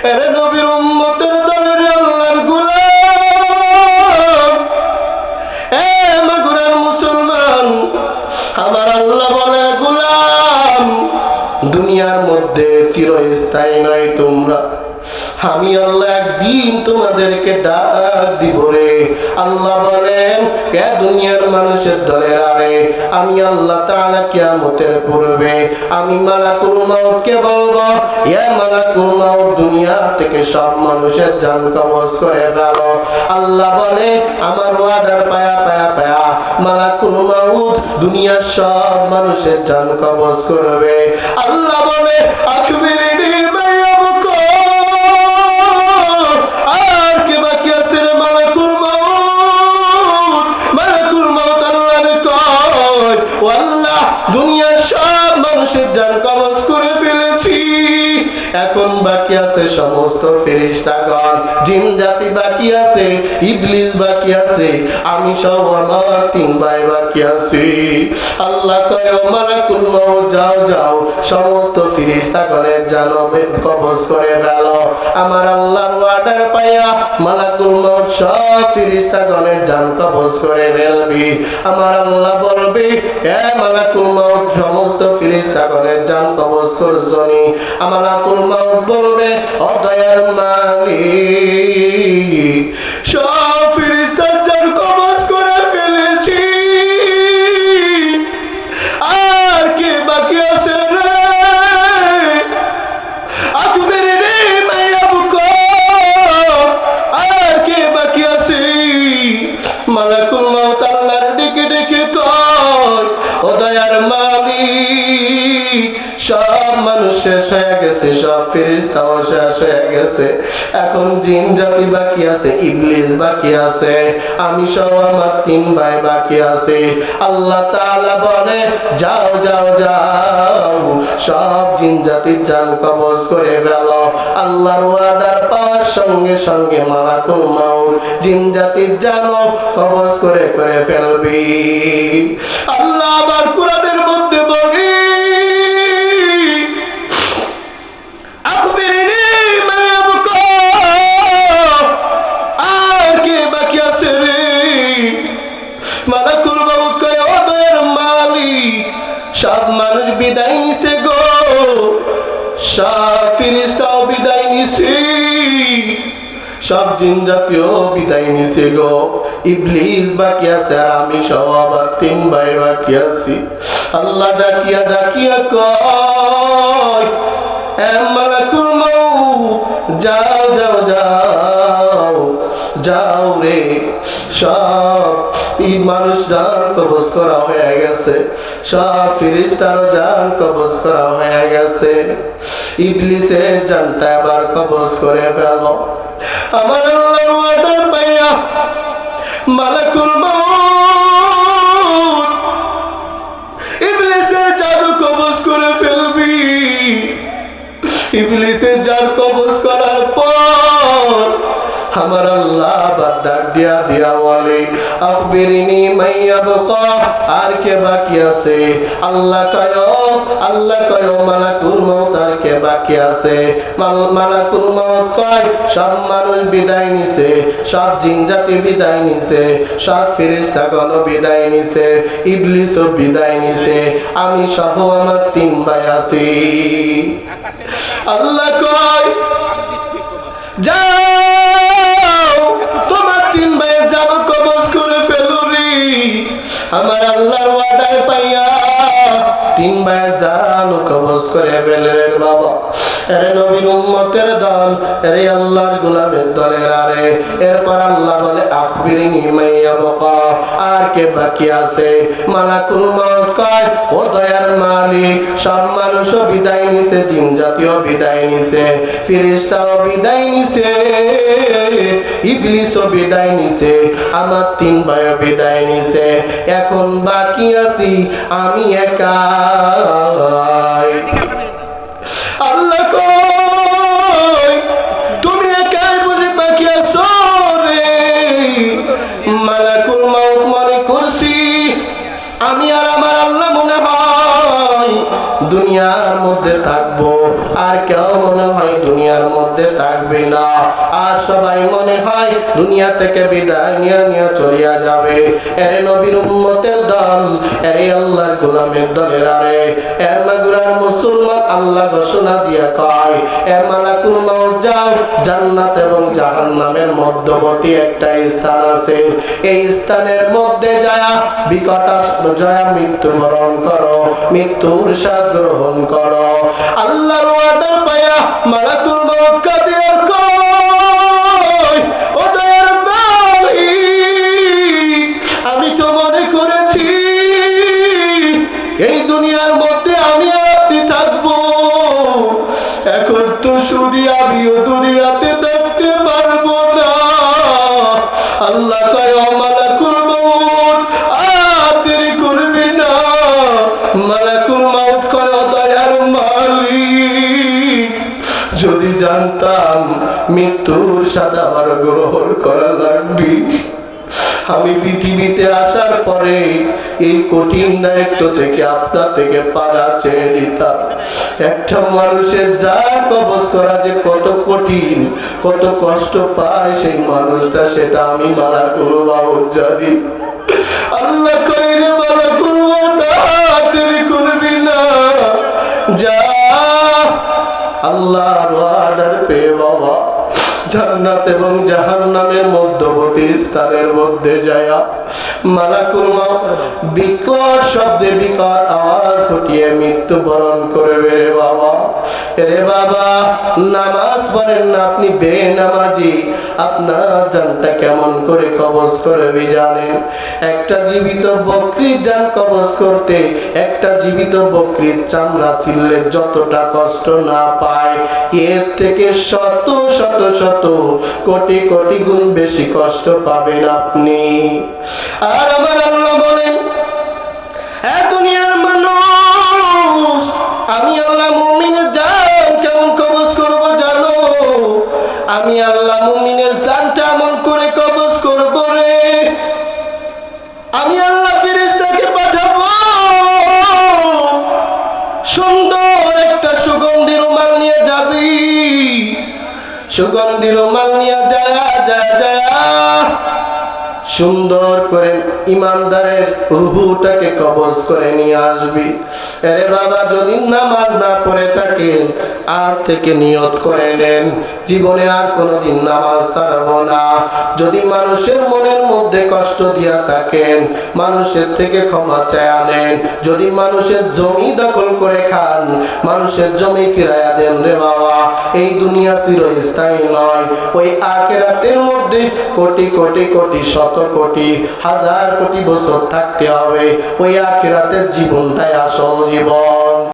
এরে নবীর উম্মতের দলের আল্লাহর গোলাম, এ মাগুরার মুসলমান, আমার আল্লাহ বলে গোলাম, দুনিয়ার মধ্যে চিরস্থায়ী নয় তোমরা। আমি আল্লাহ একদিন তোমাদেরকে ডাক দিব রে। আল্লাহ বলেন, কে দুনিয়ার মানুষের দলের আরে আমি আল্লাহ তাআলা কিয়ামতের পূর্বে আমি মালাকুল মাউতকে বলবো, ইয়া মালাকুল মাউত, দুনিয়া থেকে সব মানুষের জান কবজ করে ফেলো। আল্লাহ বলে, আমার ওয়াদার পায়া পায়া পায়া মালাকুল মাউত দুনিয়ার সব মানুষের জান কবজ করবে। আল্লাহ বলে, আখবিরনি মায়াবুকা, আর কে বাকি আছে রে মালাকুল মাউত? মালাকুল মাউত আল্লাহরে কয়, ও আল্লাহ, দুনিয়ার সব মানুষের জান কবজ করে ফেলেছি, এখন বাকি আছে সমস্ত ফেরেশতাগণ, জিন জাতি বাকি আছে, ইবলিস বাকি আছে, আমি সহ আমার 3 ভাই বাকি আছি। আল্লাহ কয়, ও মালাকুল মাউত, যাও যাও, সমস্ত ফেরেশতাগণের জান কবজ করে ফেলো। আমার আল্লাহর ওয়ার্ডার পাইয়া মালাকুল মাউত সব ফেরেশতাগণের জান কবজ করে ফেলবি। আমার আল্লাহ বলবে, হে মালাকুল মাউত, সমস্ত ফেরেশতাগণের জান কবজ করছনি। আমার মালাকুল মাউত বলবে, ও দয়ার মালিক, সব ফেরেশতার জান কবজ করে ফেলেছি, আর কে বাকি আছে রে? আকবিরনি মায়াবুকা, আর কে বাকি আছে? মালাকুল মাউত আল্লাহর ডেকে ডেকে কয়, ও দয়ার মালিক, সব মানুষ শেষ হয়ে গেছে, সব ফেরেশতাও শেষ হয়ে গেছে, এখন জিন জাতি বাকি আছে, ইবলিস বাকি আছে, আমি সহ আমার 3 ভাই বাকি আছে। আল্লাহ তাআলা বলে, যাও যাও যাও, সব জিন জাতির জান কবজ করে ফেলো। আল্লাহর ওয়াদার পাওয়ার সঙ্গে সঙ্গে মালাকুল মাউত জিন জাতির জান কবজ করে করে ফেলবি। আল্লাহ আবার কুরআনের মধ্যে বলে, আকবিরনি মায়াবুকা, আর কে বাকি আছে রে? মালাকুল মাউত কয়, ও দয়ার মালিক, সব মানুষ বিদায় নিছে গো, সব ফেরেশতাও বিদায় নিছে, সব জিন জাতীয় বিদায় নিছে গো, ইবলিস বাকি আছে, আর আমি সহ আবার 3 ভাই বাকি আছি। আল্লাহ ডাকিয়া ডাকিয়া কয়, এ মালাকুল মাউত, যাও যাও যাও যাও রে, সব মানুষ জান কবজ করা হয়ে গেছে, সব ফেরেশতারও জান কবজ করা হয়ে গেছে, ইবলিসের জানটা এবার কবজ করে ফেলো। আমার আল্লাহর ওয়ার্ডার পাইয়া মালাকুল মাউত ইবলিসের জান কবজ করে ফেলবি। ইবলিসের জান কবজ করার পর আমার আল্লাহ আবার ডাক দিয়া দিয়া বলে, আখবিরনি মায়াবুকা, আর কে বাকি আছে? আল্লাহ কয়, মালাকুল মাউত, আর কে বাকি আছে? মালাকুল মাউত কয়, সব মানুষ বিদায় নিছে, সব জিন জাতি বিদায় নিছে, সব ফেরেশতাগণ বিদায় নিছে, ইবলিসও বিদায় নিছে, আমি সহ আমার 3 ভাই আছি। আল্লাহ কয়, যাও, তোমার 3 ভাইয়ের জান কবজ করে ফেলো রে। আমার আল্লাহর ওয়াদায় পাইয়া 3 ভাইয়ের জান কবজ করে ফেলেন বাবা। এরে নবীর উম্মতের দল, এরে আল্লাহর গোলামের দলের আরে। এরপর আল্লাহ বলে, আখবিরনি মায়াবুকা, আর কে বাকি আছে? মালাকুল মাউত কয়, ও দয়ার মালিক, সব মানুষও বিদায় নিছে, জিন জাতীয় বিদায় নিছে, ফেরেশতাও বিদায় নিছে, ইবলিসও বিদায় নিছে, আমার 3 ভাইও বিদায় নিছে, এখন বাকি আছি আমি একাই। আল্লাহ কয়, তুমি একাই বুঝি বাকি আছো রে? মালাকুল মাউত মনে করছি আমি আর আমার আল্লাহ মনে হয় দুনিয়ার মধ্যে থাকবো, আর কেউ মনে হয় দুনিয়ার মধ্যে মধ্যে থাকবে না। আর সবাই মনে হয় দুনিয়া থেকে বিদায় নিয়ে চলিয়া যাবে। এরে নবীর উম্মতের দল, এরে আল্লাহর গোলামের দলের, আরে এ মাগুরার মুসলমান, আল্লাহ ঘোষণা দিয়া কয়, এ মালাকুল মাউত যাও, জান্নাত এবং জাহান্নামের মধ্যবর্তী একটা স্থান আছে, এই স্থানের মধ্যে যায়া জয়া মৃত্যুবরণ করো, মৃত্যুর স্বাদ গ্রহণ করো। আল্লাহর ওয়াদার পায়া মালাকুল মাউত কাদিয়ার কয়, ও দয়ার মালিক, আমি তো মনে করেছি এই দুনিয়ার মধ্যে আমি আর আপনি থাকবো, এখন তো শুনি আমিও দুনিয়াতে থাকতে পারবো না। আল্লাহ কয়, ও মালাকুল মাউত আর দেরি করবি না। মালাকুল মাউত কয়, ও দয়ার মালিক, যদি জানতাম মৃত্যুর স্বাদ আবার গ্রহণ করা লাগবে, আমি পৃথিবীতে আসার পরে এই কঠিন দায়িত্ব থেকে আপনার থেকে পারা চেয়ে নিতাম। একটা মানুষের যা কবজ করা যে কত কঠিন, কত কষ্ট পায় সেই মানুষটা, সেটা আমি মালাকুল মাউত জানি। আল্লাহ কইরে মালাকুল মাউত দেরি করবি না, যা আল্লাহর ওয়াদার পেয়ে বাবা জান্নাত এবং জাহান্নামের মধ্যবর্তী স্থানের মধ্যে যায়া মালাকুল মাউত বিকট শব্দে বিকট আওয়াজ ঘটিয়ে মৃত্যুবরণ করবে। রে বাবা, রে বাবা, নামাজ পড়েন না আপনি, বেনামাজি, আপনার জানটা কেমন করে কবজ করবে জানেন? একটা জীবিত বকরির জান কবজ করতে একটা জীবিত বকরির চামড়া ছিললে যতটা কষ্ট না পায়, এর থেকে শত শত শত কোটি কোটি গুণ বেশি কষ্ট পাবেন আপনি। আর আমার আল্লাহ বলেন, এ দুনিয়ার মানুষ, আমি আল্লাহ মুমিনের জান কেমন কবজ করব জানো? আমি আল্লাহ মুমিনের জানটা এমন করে কবজ করব রে, আমি আল্লাহ ফেরেশতাকে পাঠাবো, সুন্দর একটা সুগন্ধি রুমাল নিয়ে যাবি, সুগন্ধি রুমাল নিয়ে যায় সুন্দর করে ইমানদারের রূহটাকে কবজ করে নিয়ে আসবি। আরে বাবা, যদি নামাজ না পড়ে থাকেন আজ থেকে নিয়ত করে নেন, জীবনে আর কোনোদিন নামাজ ছাড়বো না। যদি মানুষের মনের মধ্যে কষ্ট দিয়া থাকেন, মানুষের থেকে ক্ষমা চেয়ে আনেন। যদি মানুষের জমি দখল করে খান, মানুষের জমি ফিরাইয়া দেন রে বাবা। এই দুনিয়া চিরস্থায়ী নয়, ওই আখিরাতের মধ্যে কোটি কোটি কোটি শত কোটি হাজার কোটি বছর থাকতে হবে। ওই আখিরাতের জীবনটাই আসল জীবন।